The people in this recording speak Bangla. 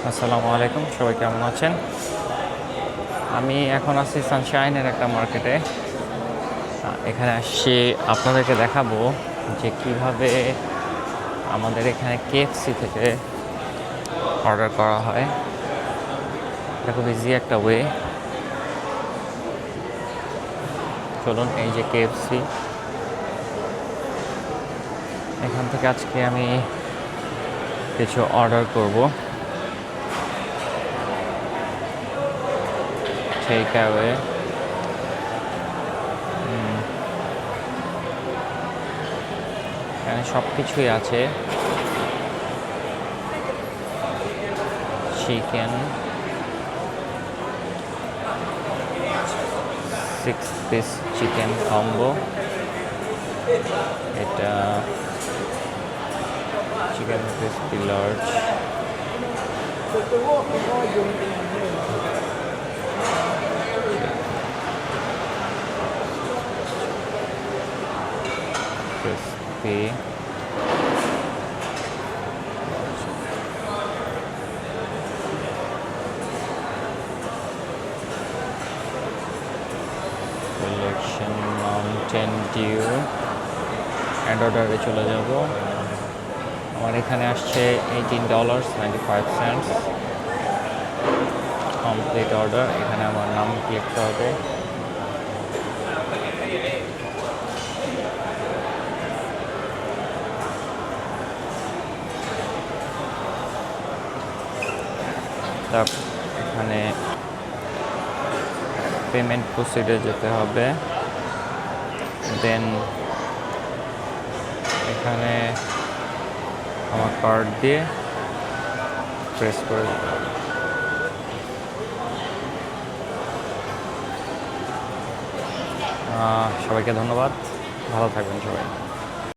আসসালামু আলাইকুম, সবাই কেমন আছেন? আমি এখন আছি সানশাইনের একটা মার্কেটে। এখানে আসছি আপনাদেরকে দেখাবো যে কিভাবে আমাদের এখানে কেএফসি থেকে অর্ডার করা হয়। এটা খুব ইজি একটা ওয়ে। চলুন, এই যে কেএফসি, এখান থেকে আজকে আমি কিছু অর্ডার করব। টেক অ্যাওয়ে, এখানে সব কিছুই আছে। চিকেন 6 পিস চিকেন কম্বো, এটা chicken crispy large, crispy selection Mountain Dew. Add অর্ডারে চলে যাব। আমার এখানে আসছে $18.95। Complete order. এখানে আমার নাম লিখতে হবে। তারপর এখানে পেমেন্ট প্রসিডে যেতে হবে। দেন এখানে আমার কার্ড দিয়ে প্রেস করে দিতে হবে। সবাইকে ধন্যবাদ, ভালো থাকবেন সবাই।